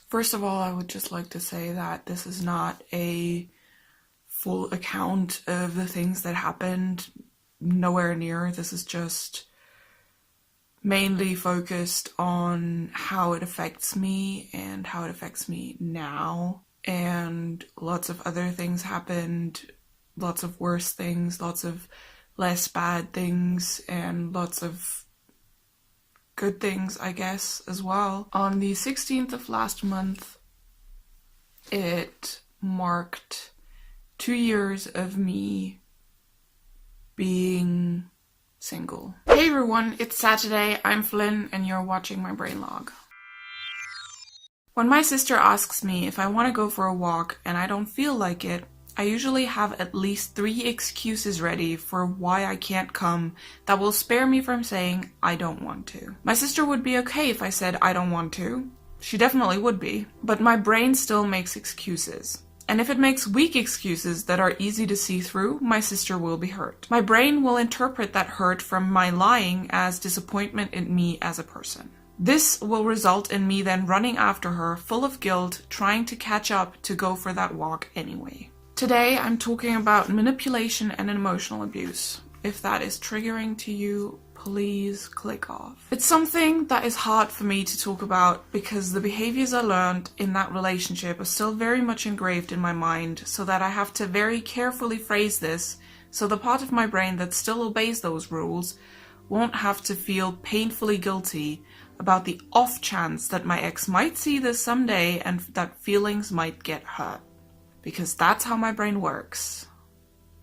First of all, I would just like to say that this is not a full account of the things that happened. Nowhere near. This is just mainly focused on how it affects me and how it affects me now. And lots of other things happened, lots of worse things, lots of less bad things, and lots of good things, I guess, as well. On the 16th of last month, it marked 2 years of me being single. Hey everyone, it's Saturday, I'm Flynn, and you're watching my BrainLog. When my sister asks me if I want to go for a walk and I don't feel like it, I usually have at least 3 excuses ready for why I can't come that will spare me from saying I don't want to. My sister would be okay if I said I don't want to. She definitely would be. But my brain still makes excuses. And if it makes weak excuses that are easy to see through, my sister will be hurt. My brain will interpret that hurt from my lying as disappointment in me as a person. This will result in me then running after her, full of guilt, trying to catch up to go for that walk anyway. Today I'm talking about manipulation and emotional abuse. If that is triggering to you, please click off. It's something that is hard for me to talk about because the behaviors I learned in that relationship are still very much engraved in my mind, so that I have to very carefully phrase this so the part of my brain that still obeys those rules won't have to feel painfully guilty about the off chance that my ex might see this someday and that feelings might get hurt. Because that's how my brain works.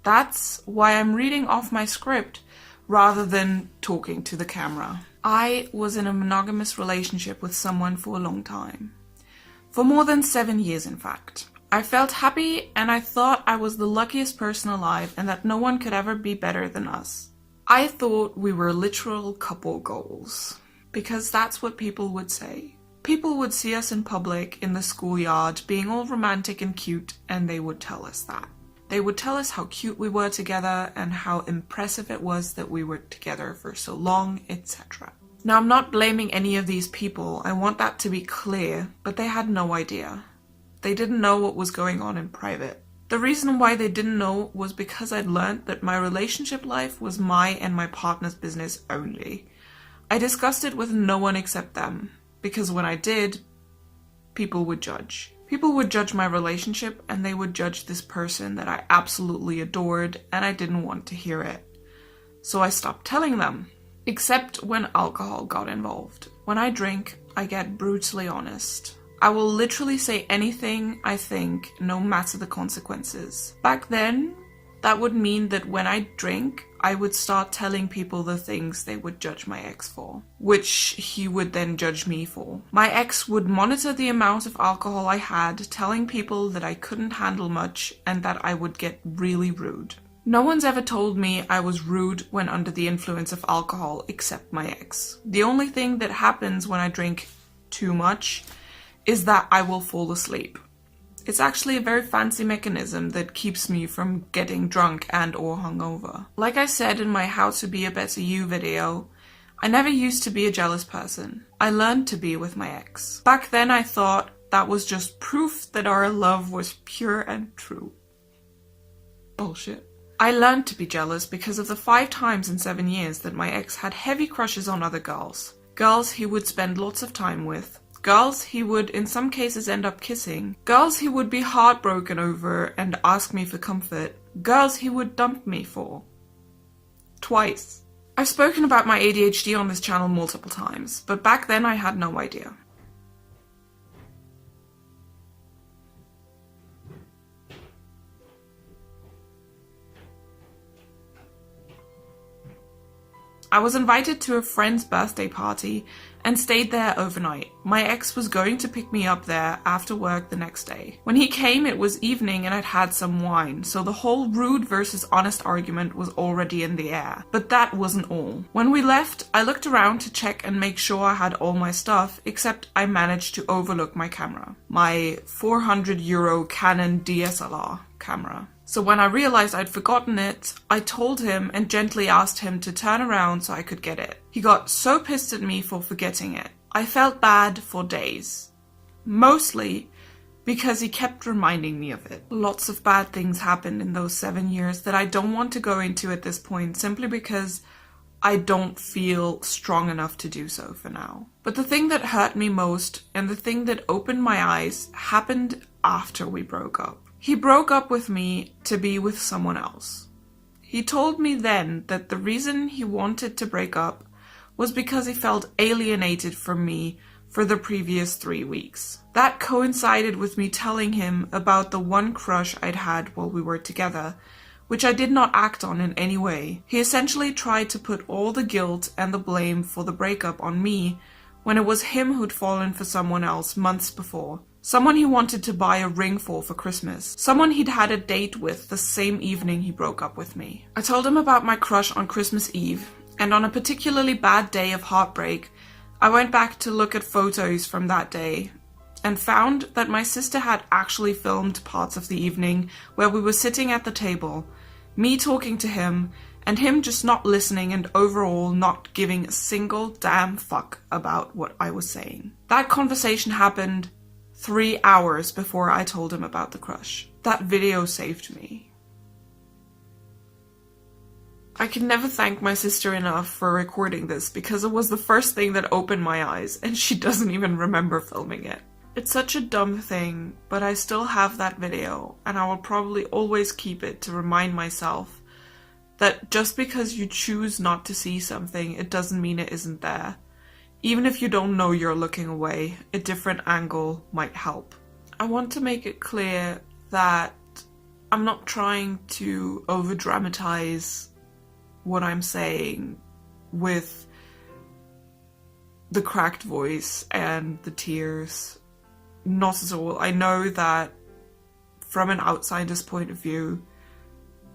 That's why I'm reading off my script rather than talking to the camera. I was in a monogamous relationship with someone for a long time. For more than 7 years, in fact. I felt happy and I thought I was the luckiest person alive and that no one could ever be better than us. I thought we were literal couple goals. Because that's what people would say. People would see us in public, in the schoolyard, being all romantic and cute, and they would tell us that. They would tell us how cute we were together and how impressive it was that we were together for so long, etc. Now, I'm not blaming any of these people, I want that to be clear, but they had no idea. They didn't know what was going on in private. The reason why they didn't know was because I'd learned that my relationship life was my and my partner's business only. I discussed it with no one except them. Because when I did, people would judge. People would judge my relationship and they would judge this person that I absolutely adored and I didn't want to hear it. So I stopped telling them. Except when alcohol got involved. When I drink, I get brutally honest. I will literally say anything I think, no matter the consequences. Back then, that would mean that when I drink, I would start telling people the things they would judge my ex for, which he would then judge me for. My ex would monitor the amount of alcohol I had, telling people that I couldn't handle much and that I would get really rude. No one's ever told me I was rude when under the influence of alcohol except my ex. The only thing that happens when I drink too much is that I will fall asleep. It's actually a very fancy mechanism that keeps me from getting drunk and or hungover. Like I said in my How to Be a Better You video, I never used to be a jealous person. I learned to be with my ex. Back then I thought that was just proof that our love was pure and true. Bullshit. I learned to be jealous because of the 5 times in 7 years that my ex had heavy crushes on other girls. Girls he would spend lots of time with. Girls he would in some cases end up kissing. Girls he would be heartbroken over and ask me for comfort. Girls he would dump me for. Twice. I've spoken about my ADHD on this channel multiple times, but back then I had no idea. I was invited to a friend's birthday party and stayed there overnight. My ex was going to pick me up there after work the next day. When he came, it was evening and I'd had some wine, so the whole rude versus honest argument was already in the air. But that wasn't all. When we left, I looked around to check and make sure I had all my stuff, except I managed to overlook my camera. My €400 Canon DSLR camera. So when I realized I'd forgotten it, I told him and gently asked him to turn around so I could get it. He got so pissed at me for forgetting it. I felt bad for days. Mostly because he kept reminding me of it. Lots of bad things happened in those 7 years that I don't want to go into at this point, simply because I don't feel strong enough to do so for now. But the thing that hurt me most, and the thing that opened my eyes, happened after we broke up. He broke up with me to be with someone else. He told me then that the reason he wanted to break up was because he felt alienated from me for the previous 3 weeks. That coincided with me telling him about the one crush I'd had while we were together, which I did not act on in any way. He essentially tried to put all the guilt and the blame for the breakup on me, when it was him who'd fallen for someone else months before. Someone he wanted to buy a ring for Christmas. Someone he'd had a date with the same evening he broke up with me. I told him about my crush on Christmas Eve, and on a particularly bad day of heartbreak, I went back to look at photos from that day and found that my sister had actually filmed parts of the evening where we were sitting at the table, me talking to him, and him just not listening and overall not giving a single damn fuck about what I was saying. That conversation happened 3 hours before I told him about the crush. That video saved me. I can never thank my sister enough for recording this, because it was the first thing that opened my eyes, and she doesn't even remember filming it. It's such a dumb thing, but I still have that video, and I will probably always keep it to remind myself that just because you choose not to see something, it doesn't mean it isn't there. Even if you don't know you're looking away, a different angle might help. I want to make it clear that I'm not trying to over-dramatize what I'm saying with the cracked voice and the tears. Not at all. I know that from an outsider's point of view,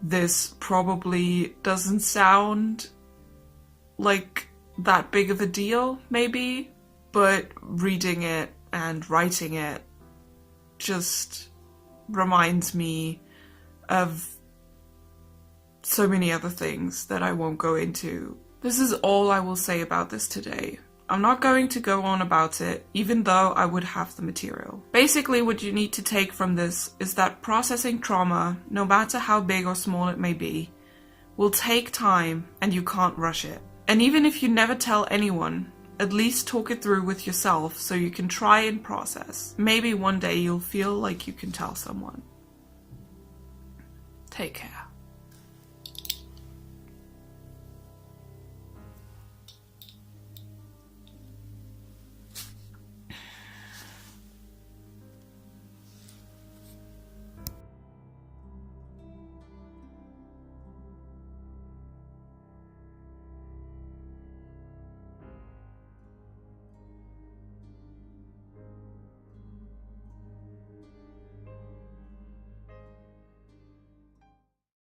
this probably doesn't sound like that big of a deal, maybe, but reading it and writing it just reminds me of so many other things that I won't go into. This is all I will say about this today. I'm not going to go on about it, even though I would have the material. Basically, what you need to take from this is that processing trauma, no matter how big or small it may be, will take time and you can't rush it. And even if you never tell anyone, at least talk it through with yourself so you can try and process. Maybe one day you'll feel like you can tell someone. Take care.